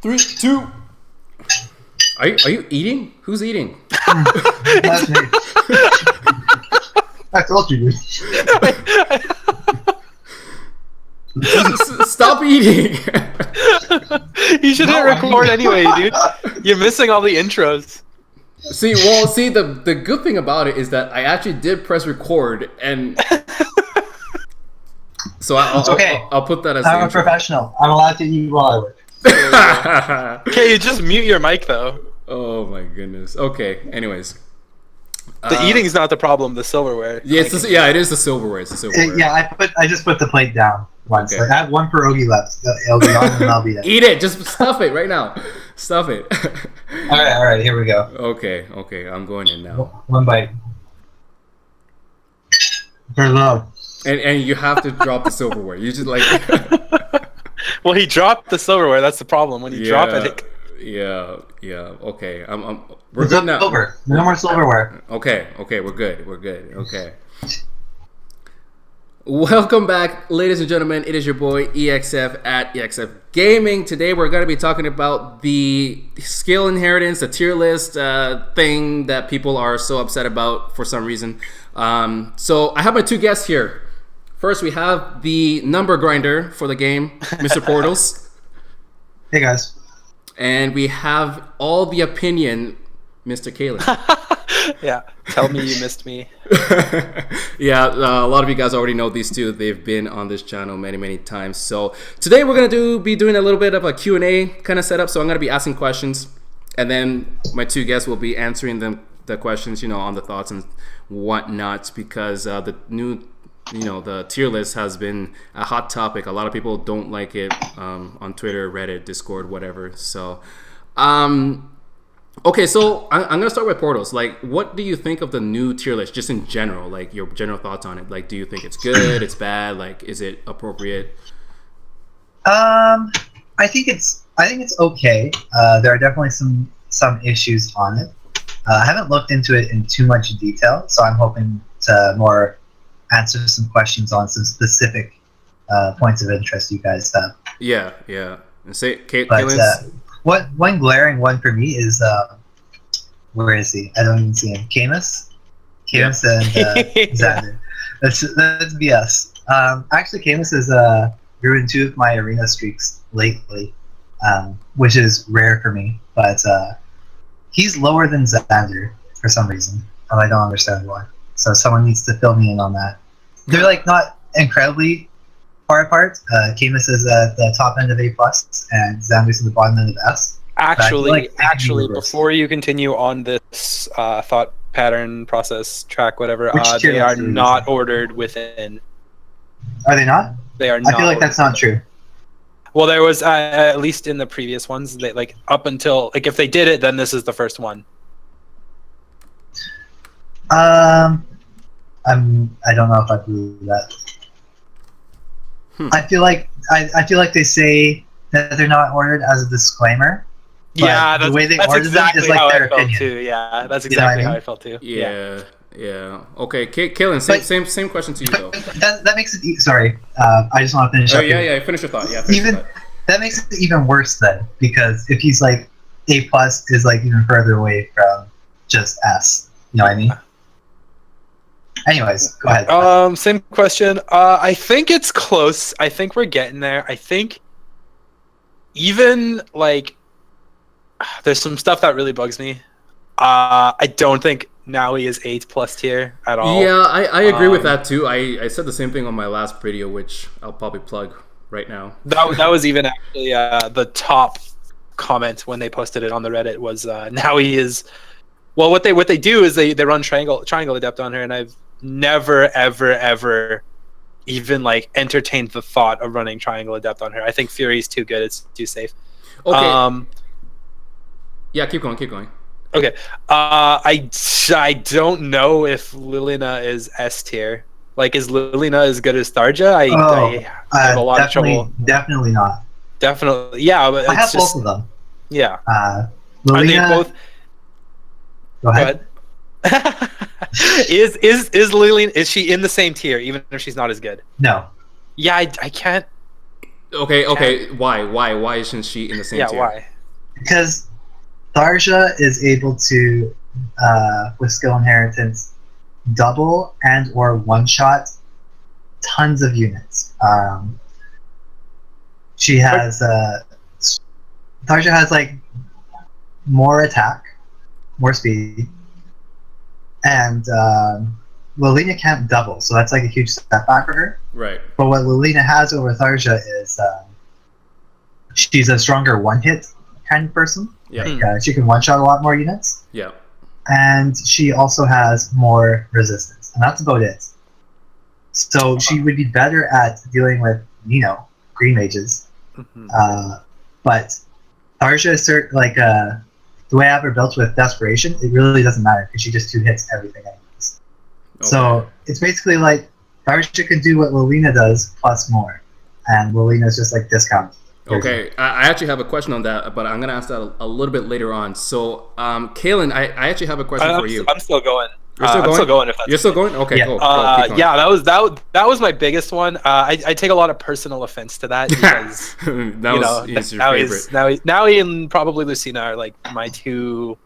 3, 2. Are you eating? Who's eating? That's me. I told you. Stop eating. You should hit record anyway, dude. You're missing all the intros. See, the good thing about it is that I actually did press record, and so I'll put that as. I'm a professional. I'm allowed to eat while I work. Okay, you just mute your mic though. Oh my goodness. Okay. Anyways, the eating's not the problem. The silverware. Yeah, it is the silverware. It's the silverware. Yeah, I just put the plate down once. Okay. Like, I have one pierogi left. It'll be on and I'll be there. Eat it. Just stuff it right now. Stuff it. All right. Here we go. Okay. I'm going in now. One bite. For love. And you have to drop the silverware. You just like. Well, he dropped the silverware. That's the problem. When you drop it. Yeah. Okay. We're good now. Silver. No more silverware. Okay. We're good. Okay. Welcome back, ladies and gentlemen. It is your boy EXF at EXFGaming. Today we're going to be talking about the skill inheritance, the tier list thing that people are so upset about for some reason. So I have my two guests here. First, we have the number grinder for the game, Mr. Portals. Hey guys. And we have all the opinion, Mr. Kailen. Yeah, tell me you missed me. Yeah, a lot of you guys already know these two. They've been on this channel many times. So today we're gonna be doing a little bit of a Q&A kind of setup. So I'm gonna be asking questions, and then my two guests will be answering the questions, on the thoughts and whatnot, because the new. The tier list has been a hot topic. A lot of people don't like it on Twitter, Reddit, Discord, whatever. So, okay, so I'm going to start with Portals. Like, what do you think of the new tier list, just in general? Like, your general thoughts on it. Like, do you think it's good, it's bad? Like, is it appropriate? I think it's okay. There are definitely some issues on it. I haven't looked into it in too much detail, so I'm hoping to more answer some questions on some specific points of interest you guys have. Yeah. And say, one glaring one for me is where is he? I don't even see him. Camus and Xander. That's BS. Actually, Camus has ruined two of my arena streaks lately, which is rare for me. But he's lower than Xander for some reason, and I don't understand why. So someone needs to fill me in on that. They're like not incredibly far apart. Camus is at the top end of A+, and Xander's at the bottom end of S. Actually, before you continue on this thought pattern process track, whatever, they are not ordered within. Are they not? They are not. I feel like that's not true. Well, there was at least in the previous ones, they like up until like if they did it, then this is the first one. I don't know if I believe that. I feel like they say that they're not ordered as a disclaimer. Yeah, the way they that's ordered exactly them is like how their I felt opinion. too. Yeah, that's exactly how I felt too. Yeah. Okay, Kailen, same question to you though. That makes it. Sorry, I just want to finish. Yeah. Finish your thought. Yeah. That makes it even worse then, because if he's like A+ is like even further away from just S. You know what I mean? Anyways, go ahead. Same question. I think it's close. I think we're getting there. I think even like there's some stuff that really bugs me. I don't think now he is 8+ tier at all. Yeah, I agree with that too. I said the same thing on my last video, which I'll probably plug right now. That was even actually the top comment when they posted it on the Reddit was now he is. Well, what they do is they run triangle adept on her, and I've never ever even like entertained the thought of running triangle adept on her. I think Fury's too good; it's too safe. Okay. Yeah, keep going. Okay. I don't know if Lilina is S tier. Like, is Lilina as good as Tharja? I have a lot of trouble. Definitely not. Definitely, yeah. But I have both of them. Yeah. Lilina, are they both? Go ahead. Is Lilina, is she in the same tier even if she's not as good? No. Yeah, I can't. Okay. Why isn't she in the same tier? Yeah, why? because Tharja is able to, with skill inheritance, double and or one-shot tons of units. She has Tharja has like more attack, more speed, and Lilina can't double, so that's like a huge setback for her. Right. But what Lilina has over Tharja is she's a stronger one-hit kind of person. Yeah. Like, she can one-shot a lot more units. Yeah. And she also has more resistance, and that's about it. So she would be better at dealing with, green mages. But Tharja is the way I have her built with Desperation, it really doesn't matter because she just 2-hits everything anyways. Okay. So it's basically like Tharja can do what Lilina does plus more, and Lilina's just like discount. Okay, I actually have a question on that, but I'm gonna ask that a little bit later on. So, Kailen, I actually have a question for you. I'm still going. You're still going? I'm still going. If that's You're still going? Okay, Yeah. cool. Keep going. Yeah, that was my biggest one. I take a lot of personal offense to that because He's your favorite. Naui and probably Lucina are like my two.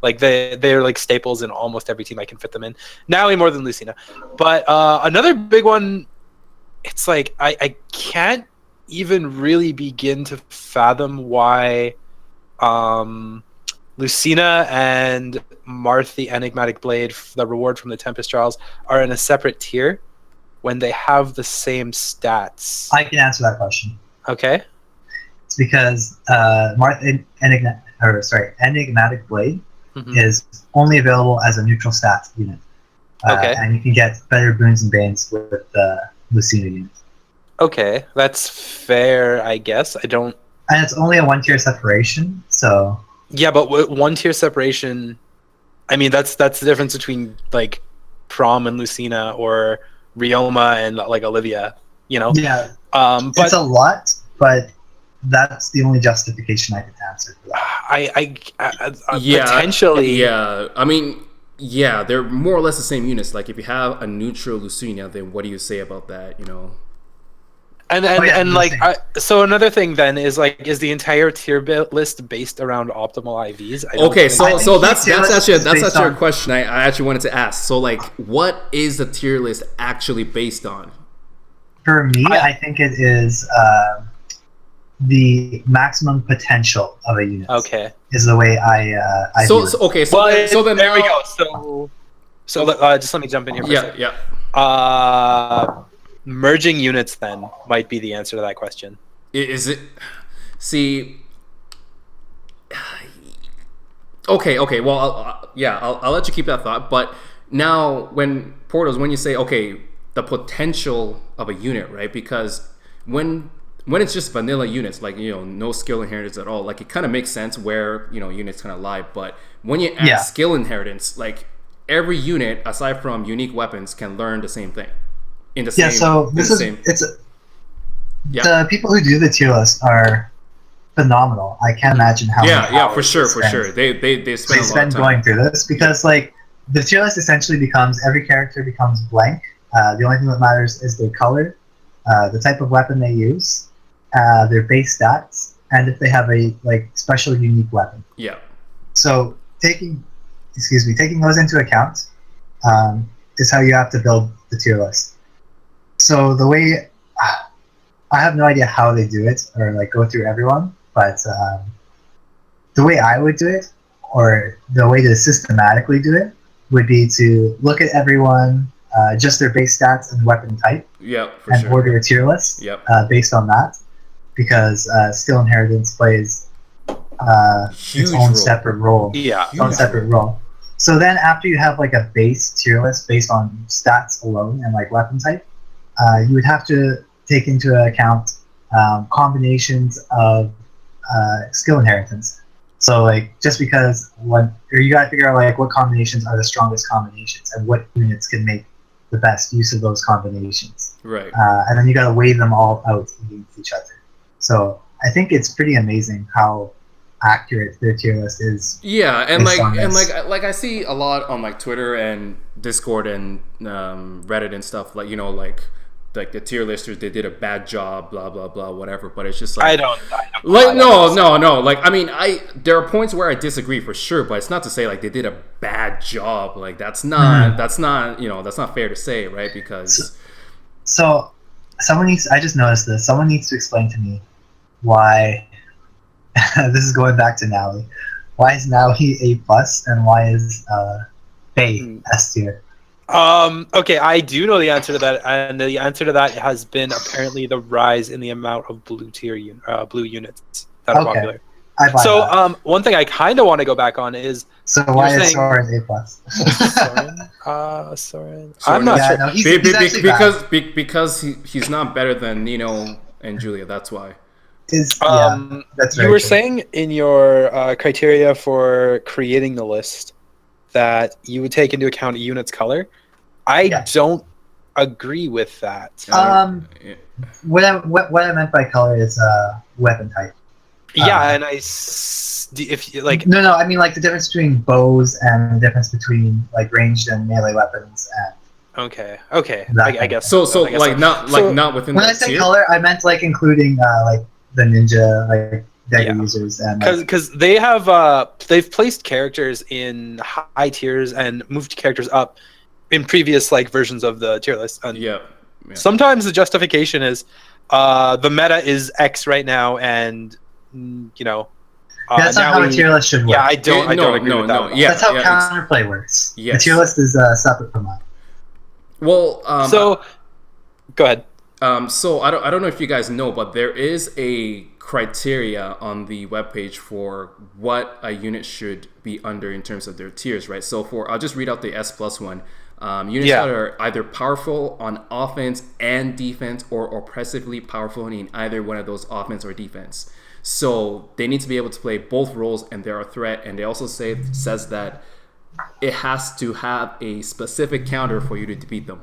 Like they're like staples in almost every team I can fit them in. Naui more than Lucina, but another big one. It's like I can't even really begin to fathom why Lucina and Marth the Enigmatic Blade, the reward from the Tempest Trials, are in a separate tier when they have the same stats. I can answer that question. Okay. It's because Marth Enigmatic Blade is only available as a neutral stat unit. And you can get better boons and banes with the Lucina unit. Okay, that's fair, I guess. I don't... And it's only a 1-tier separation, so... Yeah, but 1-tier separation... I mean, that's the difference between, like, Prom and Lucina, or Rioma and, like, Olivia, Yeah. But it's a lot, but that's the only justification I can answer for that. Potentially... Yeah, I mean... Yeah, they're more or less the same units. Like, if you have a neutral Lucina, then what do you say about that, So another thing then is is the entire tier list based around optimal IVs? So that's actually a question I actually wanted to ask. So like, what is the tier list actually based on? For me, I think it is the maximum potential of a unit. Okay, is the way I view it. So then there we go. So just let me jump in here for a second. Yeah. Merging units then might be the answer to that question. Is it? See. Okay. Well, I'll let you keep that thought. But now, when you say the potential of a unit, right? Because when it's just vanilla units, like no skill inheritance at all, like it kind of makes sense where units kind of lie. But when you add skill inheritance, like every unit aside from unique weapons can learn the same thing. The people who do the tier list are phenomenal. I can't imagine how for sure they spend going through this, because like the tier list essentially becomes, every character becomes blank. The only thing that matters is their color, the type of weapon they use, their base stats, and if they have a special unique weapon. Yeah. So taking those into account is how you have to build the tier list. So the way, I have no idea how they do it or go through everyone, but the way I would do it, or the way to systematically do it, would be to look at everyone, just their base stats and weapon type, order a tier list based on that, because skill inheritance plays its own separate role. So then after you have a base tier list based on stats alone and weapon type, you would have to take into account combinations of skill inheritance. So just because you gotta figure out what combinations are the strongest combinations and what units can make the best use of those combinations. Right. And then you gotta weigh them all out against each other. So I think it's pretty amazing how accurate their tier list is. Yeah, and I see a lot on Twitter and Discord and Reddit and stuff, like the tier listers, they did a bad job, blah blah blah, whatever. But it's just like I don't like no. Like I mean, there are points where I disagree for sure, but it's not to say like they did a bad job. Like that's not that's not fair to say, right? Because so someone needs. I just noticed this. Someone needs to explain to me why. This is going back to Naui. Why is Naui A plus and why is Faye S tier? Okay, I do know the answer to that, and the answer to that has been apparently the rise in the amount of blue units that are popular. I buy So, that. one thing I kind of want to go back on is So why is Soren A plus? Soren. I'm not sure. No, he's actually bad. because he's not better than Nino and Julia. That's why. That's you were saying in your criteria for creating the list that you would take into account a unit's color. I don't agree with that. What I meant by color is weapon type. Yeah, and if you like. No, I mean like the difference between bows and the difference between like ranged and melee weapons and. Okay. I guess. So like not within. When I said tier? color, I meant like including like the ninja like dagger users and because they have they've placed characters in high tiers and moved characters up in previous like versions of the tier list. And sometimes the justification is the meta is X right now, and that's not how a tier list should work. Yeah, I don't agree with that. Yeah, that's how counterplay works. Yes. The tier list is separate from that. Well, so go ahead. So I don't know if you guys know, but there is a criteria on the webpage for what a unit should be under in terms of their tiers, right? So I'll just read out the S plus one. Units that are either powerful on offense and defense, or oppressively powerful in either one of those offense or defense. So they need to be able to play both roles, and they're a threat. And they also says that it has to have a specific counter for you to defeat them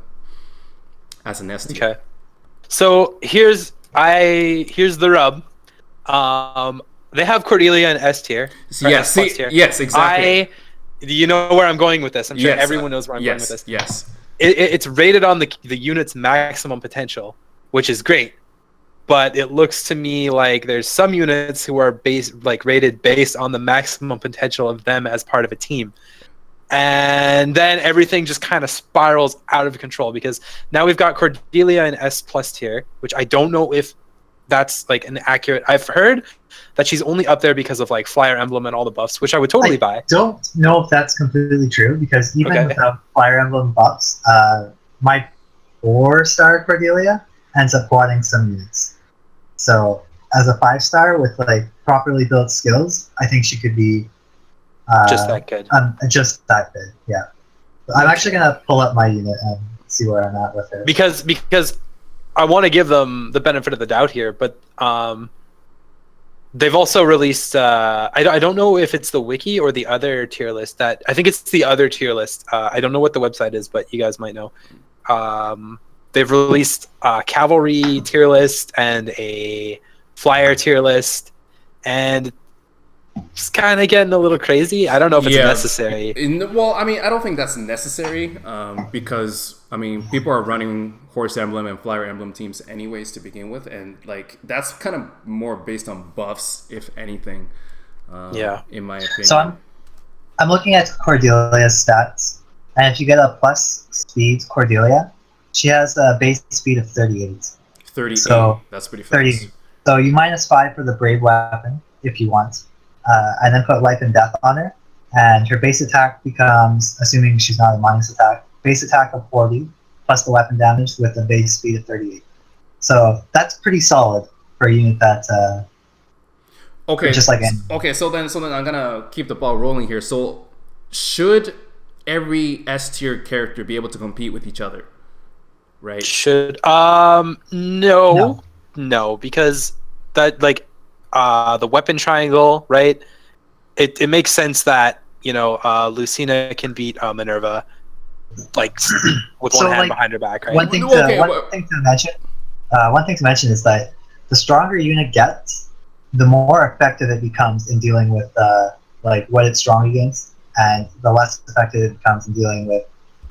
as an S tier. Okay. So here's the rub. They have Cordelia in S tier. Yes, yes, exactly. You know where I'm going with this. I'm sure everyone knows where I'm going with this. Yes. It's rated on the unit's maximum potential, which is great. But it looks to me like there's some units who are rated based on the maximum potential of them as part of a team. And then everything just kind of spirals out of control, because now we've got Cordelia in S plus tier, which I don't know if that's like an accurate. I've heard that she's only up there because of like Flyer Emblem and all the buffs, which I would totally buy. I don't know if that's completely true, because even without Flyer Emblem buffs, my 4-star Cordelia ends up quadding some units. So as a 5-star with like properly built skills, I think she could be just that good. Just that good, yeah. I'm actually gonna pull up my unit and see where I'm at with it. Because I want to give them the benefit of the doubt here, but they've also released. I don't know if it's the wiki or the other tier list. I think it's the other tier list. I don't know what the website is, but you guys might know. They've released a cavalry tier list and a flyer tier list, and it's kind of getting a little crazy. I don't know if it's necessary. Well, I mean, I don't think that's necessary because, I mean, people are running Horse Emblem and Flyer Emblem teams anyways to begin with, and like that's kind of more based on buffs, if anything. In my opinion. So I'm looking at Cordelia's stats, and if you get a plus speed Cordelia, she has a base speed of 38. 38. So that's pretty fast. 38. So you -5 for the brave weapon if you want. And then put life and death on her, and her base attack becomes, assuming she's not a minus attack, base attack of 40 plus the weapon damage with a base speed of 38. So that's pretty solid for a unit that just like any. Okay, so then I'm gonna keep the ball rolling here. So should every S tier character be able to compete with each other? Right? Should no, because that like the weapon triangle, right? It makes sense that Lucina can beat Minerva like with one hand behind her back, right? One thing to mention is that the stronger a unit gets, the more effective it becomes in dealing with like what it's strong against, and the less effective it becomes in dealing with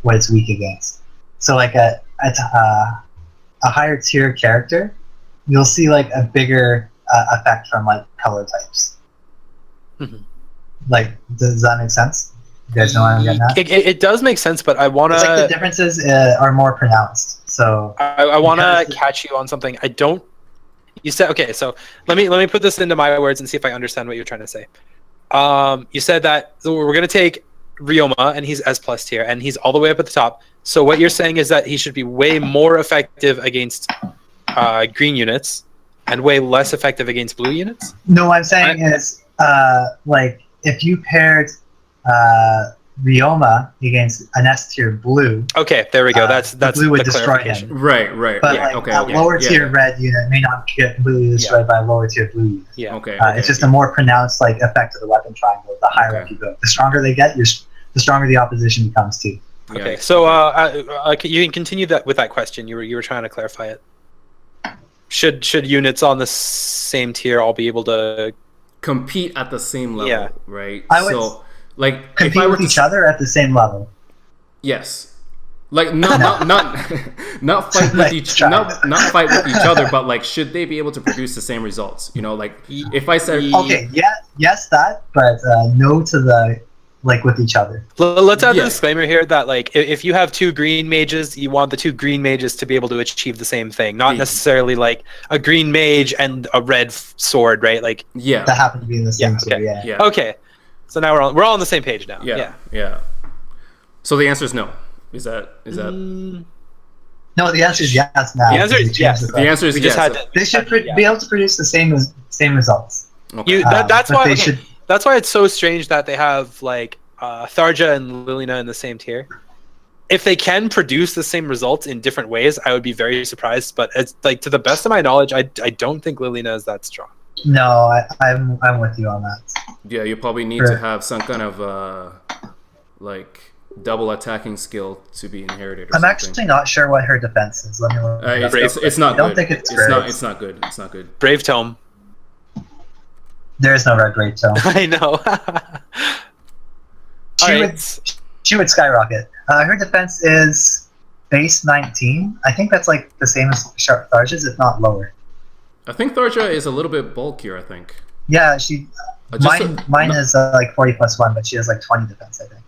what it's weak against. So like at a higher tier character, you'll see like a bigger effect from like color types. Like, does that make sense? You guys know what I'm getting at? It does make sense, but I want It's like the to. differences are more pronounced. So I want to because- catch you on something. I don't. You said okay, so let me put this into my words and see if I understand what you're trying to say. You said that we're gonna take Ryoma and he's S+ tier and he's all the way up at the top. So what you're saying is that he should be way more effective against green units and way less effective against blue units. No, what I'm saying is, like, if you paired Ryoma against an S tier blue, Okay, there we go. That's the blue would the destroy clarification. him. Right. But Yeah. like Okay. a Okay. lower Yeah, tier yeah. red unit may not get completely destroyed by a lower tier blue unit. Yeah. Okay. It's just a more pronounced like effect of the weapon triangle. The higher up you go, the stronger they get, the stronger the opposition becomes too. Okay, Yeah. so you can continue that with that question. You were trying to clarify it. Should units on the same tier all be able to compete at the same level, Yeah. right? I would So, like, if Compete I were with to each other at the same level. yes, like not not fight with Like, each try. not fight with each other, but like, should they be able to produce the same results? You know, like if I said Okay, yeah, yes, that, but no to the like with each other. Let's add Yeah. the disclaimer here that like if you have two green mages, you want the two green mages to be able to achieve the same thing, not Yeah. necessarily like a green mage and a red sword, right? Like yeah, That happen to be in the same tier. okay. Yeah. yeah, okay, so now we're all on the same page now. yeah. So the answer is no. Is that No, the answer is yes. Now The answer is They changed yes. the the thing. answer is We yes? just had to. They should Yeah. be able to produce the same results. Okay. You that's but why they okay, should. that's why it's so strange that they have like Tharja and Lilina in the same tier. If they can produce the same results in different ways, I would be very surprised. But it's like to the best of my knowledge, I don't think Lilina is that strong. No, I'm with you on that. Yeah, you probably need to have some kind of like double attacking skill to be inherited. Or I'm something. actually not sure what her defense is. Let me look. it up. It's not. I don't good. think it's not. great. It's not good. It's not good. Brave Tome. There is no red great tone. I know. She Alright. would she would skyrocket. Her defense is base 19. I think that's like the same as Sharp Tharja's, if not lower. I think Tharja is a little bit bulkier. I think. Yeah, she. Mine is like 40 plus 1, but she has like 20 defense, I think.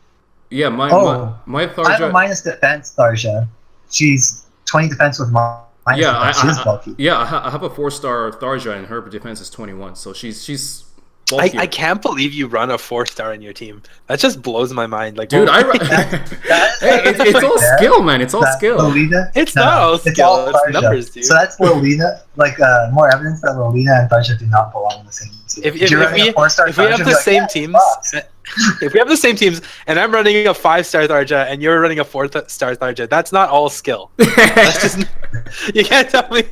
Yeah, my I have a Tharja. minus defense Tharja. She's 20 defense with minus Yeah, defense. She is bulky. I have a 4-star Tharja, and her defense is 21. So she's bulkier. I can't believe you run a 4-star in your team. That just blows my mind. Like, Dude, well, hey, it's all There. skill, man. It's all That skill. Lolita? It's No, not all it's skill, all it's Tharja. numbers, dude. So that's Lolita. Like more evidence that Lolita and Tharja do not belong in the same team. If you're running a 4-star we have Tharja, the be like, same yeah, teams, boss. if we have the same teams, and I'm running a 5-star Tharja and you're running a 4-star Tharja, that's not all skill. That's just you can't tell me.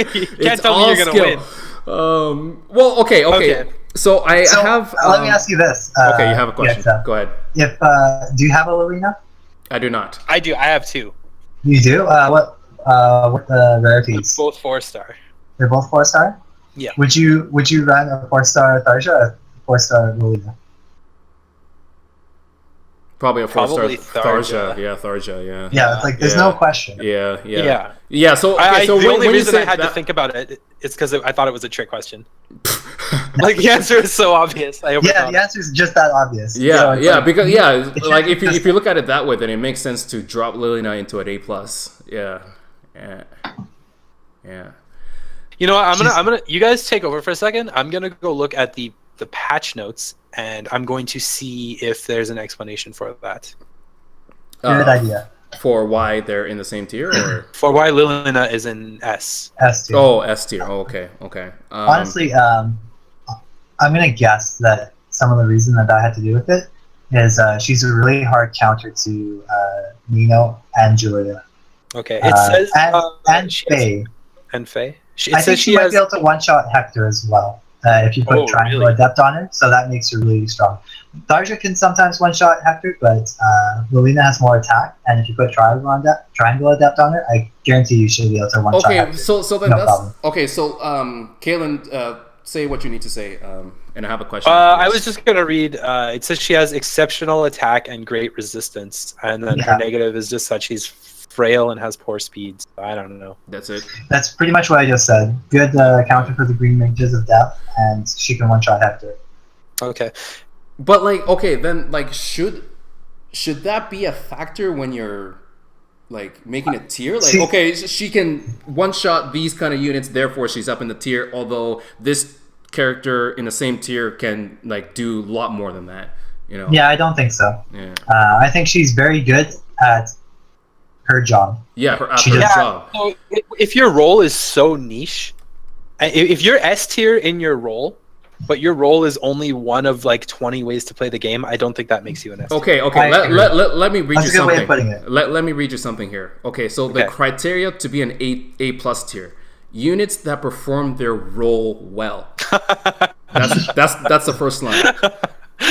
You can't tell me you're gonna win. Well, okay. So I So, have. let me ask you this. Okay, you have a question. Yeah, Go ahead. if do you have a Lolina? I do not. I do. I have 2. You do. What the rarities? Both 4-star. They're both 4-star. Yeah. Would you run a 4-star Tharja or a 4-star Lolina? Probably a 4-star Probably Tharja. Tharja. Yeah, Tharja. Yeah. Yeah, it's like there's Yeah. no question. Yeah. So, okay, so the only when you reason I say had to that- think about it is because I thought it was a trick question. Like the answer is so obvious. I Yeah, overthought the answer is just that obvious. Yeah, So it's yeah, like- because it's like just- if you look at it that way, then it makes sense to drop Lilina into an A+. Yeah. You know what? I'm gonna. You guys take over for a second. I'm gonna go look at the patch notes, and I'm going to see if there's an explanation for that. Good idea. For why they're in the same tier, or For why Lilina is in S. S tier. oh, S tier. Oh, okay. Honestly, I'm gonna guess that some of the reason that had to do with it is she's a really hard counter to Nino and Julia. Okay. It says and she has- Faye. and Faye. It I says think she might be able to one-shot Hector as well if you put Oh, Triangle really? Adept on her, so that makes her really strong. Tharja can sometimes one-shot Hector, but Lolina has more attack, and if you put Triangle Adept on her, I guarantee you she'll be able to one-shot Okay, Hector. so then No that's problem. okay. So Kailen, say what you need to say, and I have a question. I was just gonna read. It says she has exceptional attack and great resistance, and then her Yeah. negative is just that she's frail and has poor speeds. I don't know. That's it. That's pretty much what I just said. Good counter for the green mages of death, and she can one-shot Hector. Okay. But like, okay, then like, should that be a factor when you're like making a tier? Like, See, okay, she can one shot these kind of units, therefore she's up in the tier. Although this character in the same tier can like do a lot more than that. You know? Yeah, I don't think so. Yeah. I think she's very good at her job. Yeah, her just- job. So if your role is so niche, if you're S tier in your role, but your role is only one of like 20 ways to play the game, I don't think that makes you an S tier. Okay. I agree. Let me read That's you a good way something. of putting it. Let me read you something here. Okay, so the Okay. criteria to be an A plus tier: units that perform their role well. That's the first line.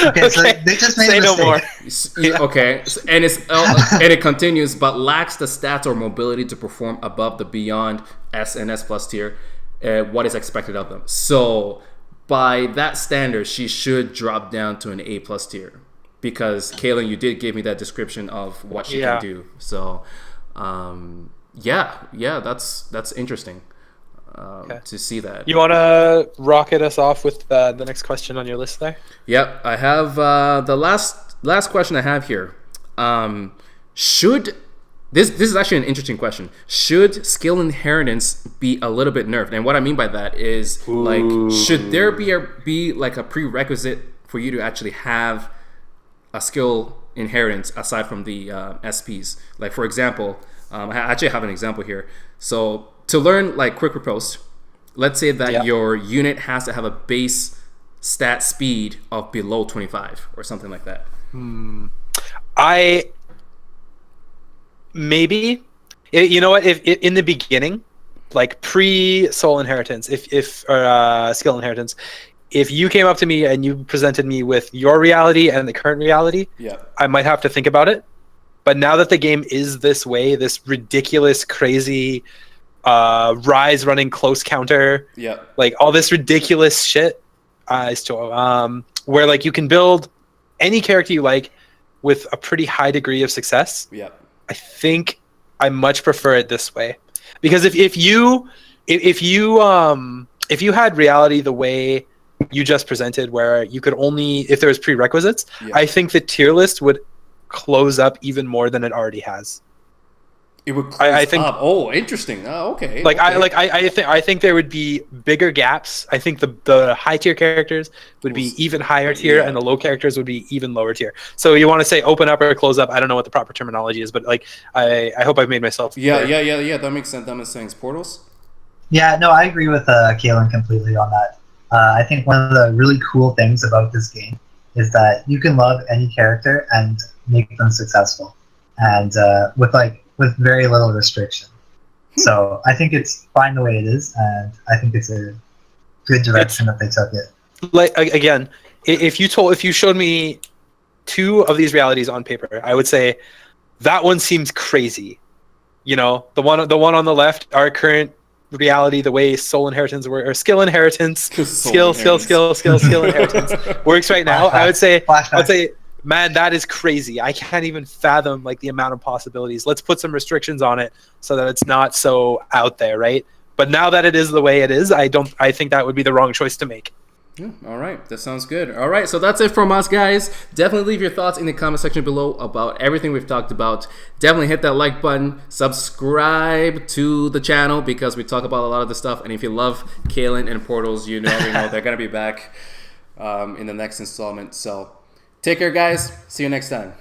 Okay, so they just made Say a no mistake. more. Okay, and and it continues, but lacks the stats or mobility to perform above the beyond S and S plus tier. What is expected of them? So by that standard, she should drop down to an A plus tier, because Kailen, you did give me that description of what she Yeah. can do. So yeah, that's interesting to see that. You want to rocket us off with the next question on your list there? Yep, I have the last question I have here. Should this is actually an interesting question. Should skill inheritance be a little bit nerfed? And what I mean by that is like, should there be like a prerequisite for you to actually have a skill inheritance aside from the SPs? Like, for example, I actually have an example here. So to learn like quick riposte, let's say that your unit has to have a base stat speed of below 25 or something like that. Maybe. You know what? If in the beginning, like pre soul inheritance, if skill inheritance, if you came up to me and you presented me with your reality and the current reality, I might have to think about it. But now that the game is this way, this ridiculous, crazy rise running close counter, like all this ridiculous shit, where like you can build any character you like with a pretty high degree of success. I think I much prefer it this way, because if you had reality the way you just presented, where you could only, if there was prerequisites, I think the tier list would close up even more than it already has. It would close up. Oh, interesting. Oh, okay. I think there would be bigger gaps. I think the high tier characters would be even higher tier, and the low characters would be even lower tier. So you want to say open up or close up? I don't know what the proper terminology is, but like I hope I've made myself clear. Yeah. That makes sense. That makes sense. Portals. Yeah, no, I agree with Kailen completely on that. I think one of the really cool things about this game is that you can love any character and make them successful, and with very little restriction. So I think it's fine the way it is, and I think it's a good direction that they took it. Like again, if you showed me two of these realities on paper, I would say that one seems crazy. You know, the one on the left, our current reality, the way soul inheritance or skill inheritance, skill inheritance works right now. I would say, man, that is crazy. I can't even fathom like the amount of possibilities. Let's put some restrictions on it so that it's not so out there, right? But now that it is the way it is, I think that would be the wrong choice to make. All right, that sounds good. All right, so that's it from us, guys. Definitely leave your thoughts in the comment section below about everything we've talked about. Definitely hit that like button, subscribe to the channel, because we talk about a lot of this stuff. And if you love Kailen and Portals, you know they're gonna be back in the next installment. So take care, guys. See you next time.